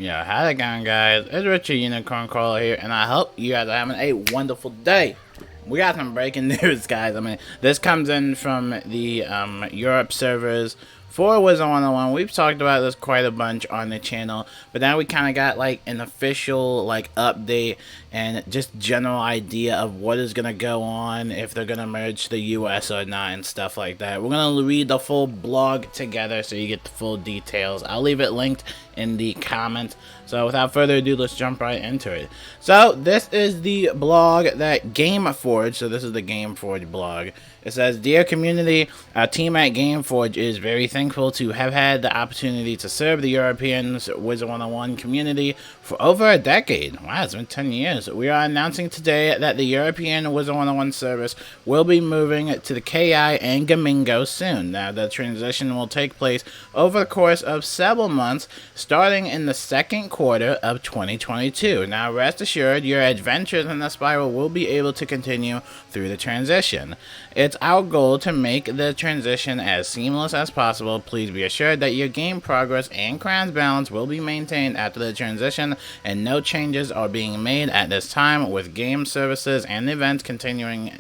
Yeah, how's it going, guys? It's Richard Unicorn Caller here, and I hope you guys are having a wonderful day. We got some breaking news, guys. I mean, this comes in from the Europe servers for Wizard101. We've talked about this quite a bunch on the channel, but now we kind of got like an official update and just general idea of what is gonna go on, if they're gonna merge the US or not and stuff like that. We're gonna read the full blog together so you get the full details. I'll leave it linked in the comments. So without further ado, let's jump right into it. So this is the blog that Gameforge, so this is the Gameforge blog. It says, "Dear community, our team at Gameforge is very thankful to have had the opportunity to serve the European Wizard101 community for over a decade." Wow, it's been 10 years. "We are announcing today that the European Wizard101 service will be moving to the KI and Gamingo soon. Now, the transition will take place over the course of several months, starting in the second quarter of 2022. Now, rest assured, your adventures in the spiral will be able to continue through the transition. It's our goal to make the transition as seamless as possible. Please be assured that your game progress and crowns balance will be maintained after the transition, and no changes are being made at this time, with game services and events continuing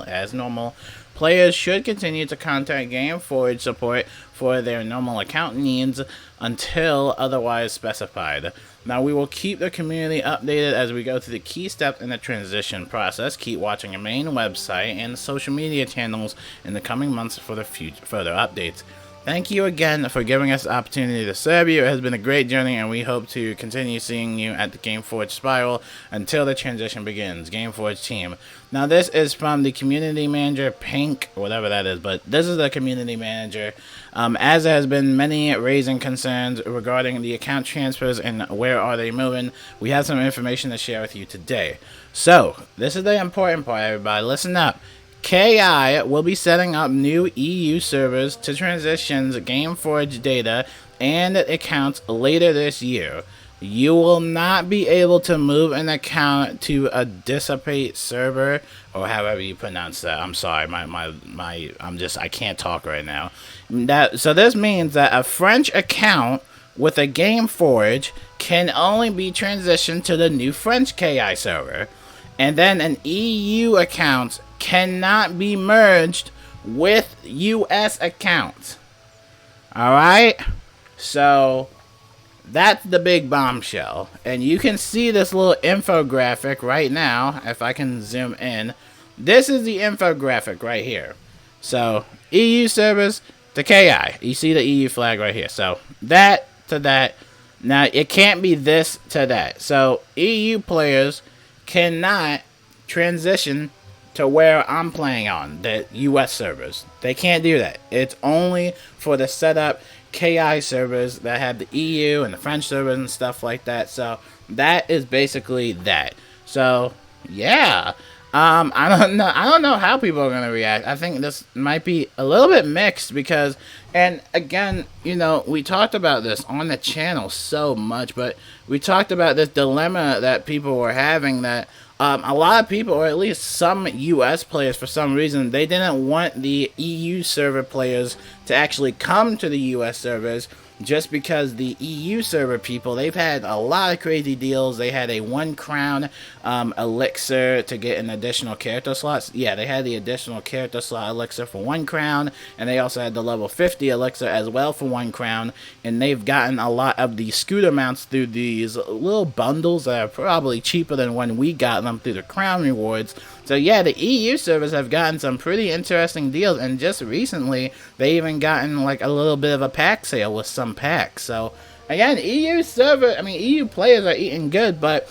as normal. Players should continue to contact Gameforge support for their normal account needs until otherwise specified. Now, we will keep the community updated as we go through the key steps in the transition process. Keep watching our main website and social media channels in the coming months for the further updates. Thank you again for giving us the opportunity to serve you. It has been a great journey, and we hope to continue seeing you at the Gameforge Spiral until the transition begins. Gameforge team." Now, this is from the community manager, Pink, whatever that is, but this is the community manager. As there has been many raising concerns regarding the account transfers and where are they moving, we have some information to share with you today. So, this is the important part, everybody. Listen up. KI will be setting up new EU servers to transition Gameforge data and accounts later this year. You will not be able to move an account to a dissipate server, or however you pronounce that. I'm sorry, I can't talk right now. So this means that a French account with a Gameforge can only be transitioned to the new French KI server, and then an EU account cannot be merged with US accounts. Alright? So that's the big bombshell. And you can see this little infographic right now. If I can zoom in. This is the infographic right here. So EU servers to KI. You see the EU flag right here. So that to that. Now it can't be this to that. So EU players cannot transition to where I'm playing on, the US servers. They can't do that. It's only for the setup KI servers that have the EU and the French servers and stuff like that. So that is basically that. So yeah, I don't know how people are gonna react. I think this might be a little bit mixed because, and again, you know, we talked about this on the channel so much, but we talked about this dilemma that people were having, that a lot of people, or at least some US players, for some reason, they didn't want the EU server players to actually come to the US servers, just because the EU server people, they've had a lot of crazy deals. They had a 1 crown elixir to get an additional character slots. Yeah, they had the additional character slot elixir for 1 crown, and they also had the level 50 elixir as well for 1 crown, and they've gotten a lot of the scooter mounts through these little bundles that are probably cheaper than when we got them through the crown rewards. So yeah, the EU servers have gotten some pretty interesting deals, and just recently they even gotten like a little bit of a pack sale with some packs. So again, EU players are eating good, but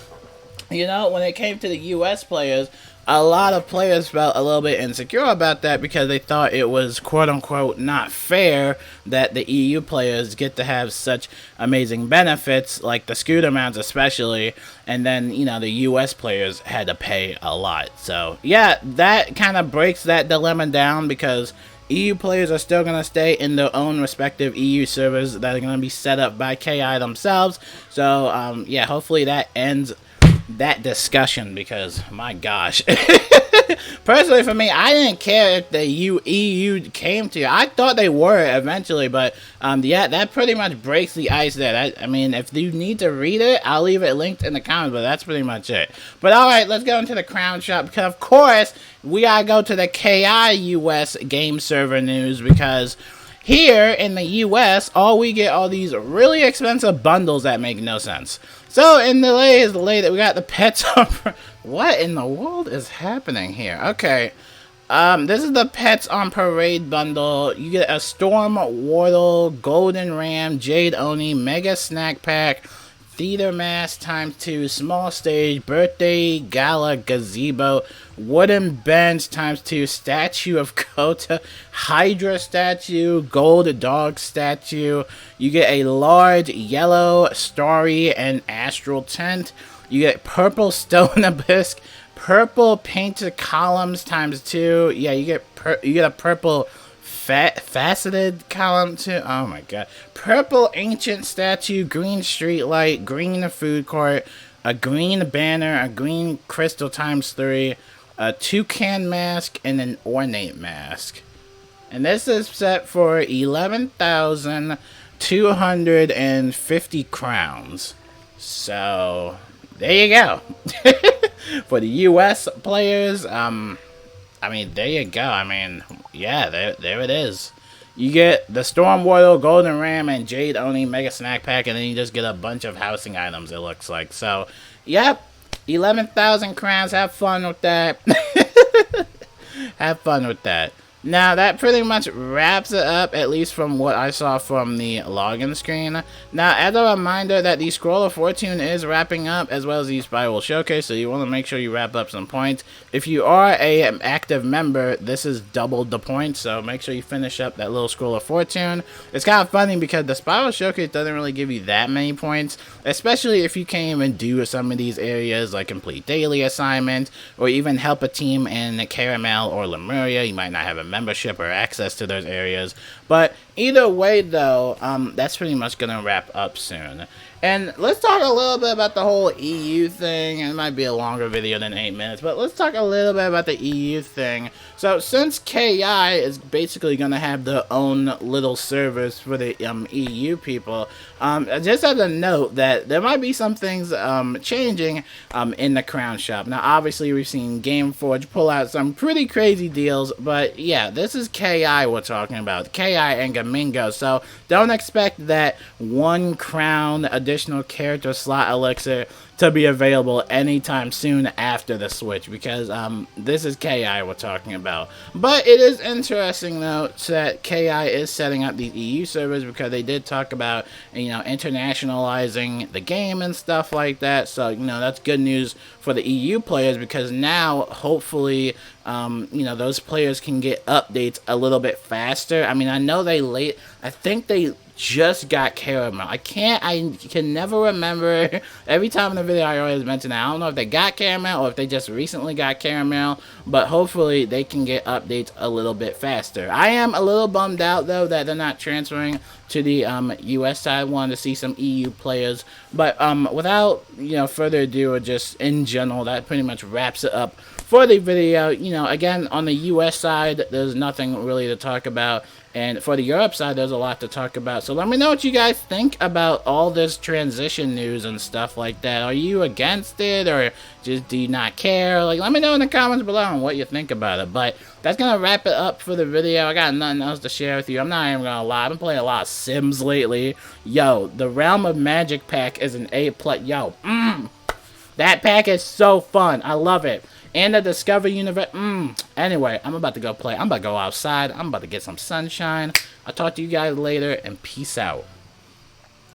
you know, when it came to the US players, a lot of players felt a little bit insecure about that because they thought it was quote-unquote not fair that the EU players get to have such amazing benefits, like the scooter mounts especially, and then, you know, the US players had to pay a lot. So yeah, that kind of breaks that dilemma down, because EU players are still going to stay in their own respective EU servers that are going to be set up by KI themselves. So yeah, hopefully that ends that discussion, because my gosh, Personally, for me, I didn't care if the EU came to you. I thought they were eventually, but yeah, that pretty much breaks the ice there. I mean, if you need to read it, I'll leave it linked in the comments, but that's pretty much it. But alright, let's go into the crown shop, because of course, we gotta go to the KI US game server news, because here in the US, we get all these really expensive bundles that make no sense. So in the latest, we got the pets on. What in the world is happening here? Okay, this is the pets on parade bundle. You get a Storm Wardle, Golden Ram, Jade Oni, Mega Snack Pack, Theater Mask ×2, Small Stage, Birthday Gala Gazebo, Wooden Bench ×2, Statue of Kota, Hydra Statue, Gold Dog Statue. You get a large Yellow Starry and Astral Tent. You get Purple Stone Abyss, Purple Painted Columns ×2. Yeah, you get a Purple Faceted Column too. Oh my god. Purple Ancient Statue, Green Street Light, Green Food Court, a Green Banner, a Green Crystal ×3, a Toucan Mask, and an Ornate Mask. And this is set for 11,250 crowns. So there you go. For the US players, I mean, there you go. I mean, yeah, there it is. You get the Storm Wardle, Golden Ram, and Jade Oni Mega Snack Pack, and then you just get a bunch of housing items, it looks like. So, yep, 11,000 crowns. Have fun with that. Have fun with that. Now, that pretty much wraps it up, at least from what I saw from the login screen. Now, as a reminder that the Scroll of Fortune is wrapping up, as well as the Spiral Showcase, so you want to make sure you wrap up some points. If you are an active member, this is doubled the points, so make sure you finish up that little Scroll of Fortune. It's kind of funny because the Spiral Showcase doesn't really give you that many points, especially if you can't even do some of these areas, like complete daily assignments, or even help a team in Caramel or Lemuria. You might not have a membership or access to those areas, but either way though, that's pretty much gonna wrap up soon. And let's talk a little bit about the whole EU thing. It might be a longer video than 8 minutes, but let's talk a little bit about the EU thing. So since KI is basically going to have their own little servers for the EU people, just as a note that there might be some things changing in the Crown Shop. Now obviously we've seen GameForge pull out some pretty crazy deals, but yeah, this is KI we're talking about. KI and Gamingo, so don't expect that one crown additional character slot elixir to be available anytime soon after the switch, because this is KI we're talking about. But it is interesting though that KI is setting up these EU servers, because they did talk about, you know, internationalizing the game and stuff like that. So, you know, that's good news for the EU players, because now hopefully you know, those players can get updates a little bit faster. I mean, I know I think they just got Caramel. I can never remember. Every time in the video I always mention that. I don't know if they got Caramel or if they just recently got Caramel, but hopefully they can get updates a little bit faster. I am a little bummed out though that they're not transferring to the US side. I wanted to see some EU players, but without, you know, further ado, or just in general, that pretty much wraps it up for the video. You know, again, on the US side, there's nothing really to talk about, and for the Europe side, there's a lot to talk about. So let me know what you guys think about all this transition news and stuff like that. Are you against it, or just do you not care? Like, let me know in the comments below on what you think about it. But that's gonna wrap it up for the video. I got nothing else to share with you. I'm not even gonna lie, I've been playing a lot of Sims lately. Yo, the Realm of Magic pack is an A+. Yo, that pack is so fun. I love it. And the Discover Universe. Anyway, I'm about to go play. I'm about to go outside. I'm about to get some sunshine. I'll talk to you guys later, and peace out.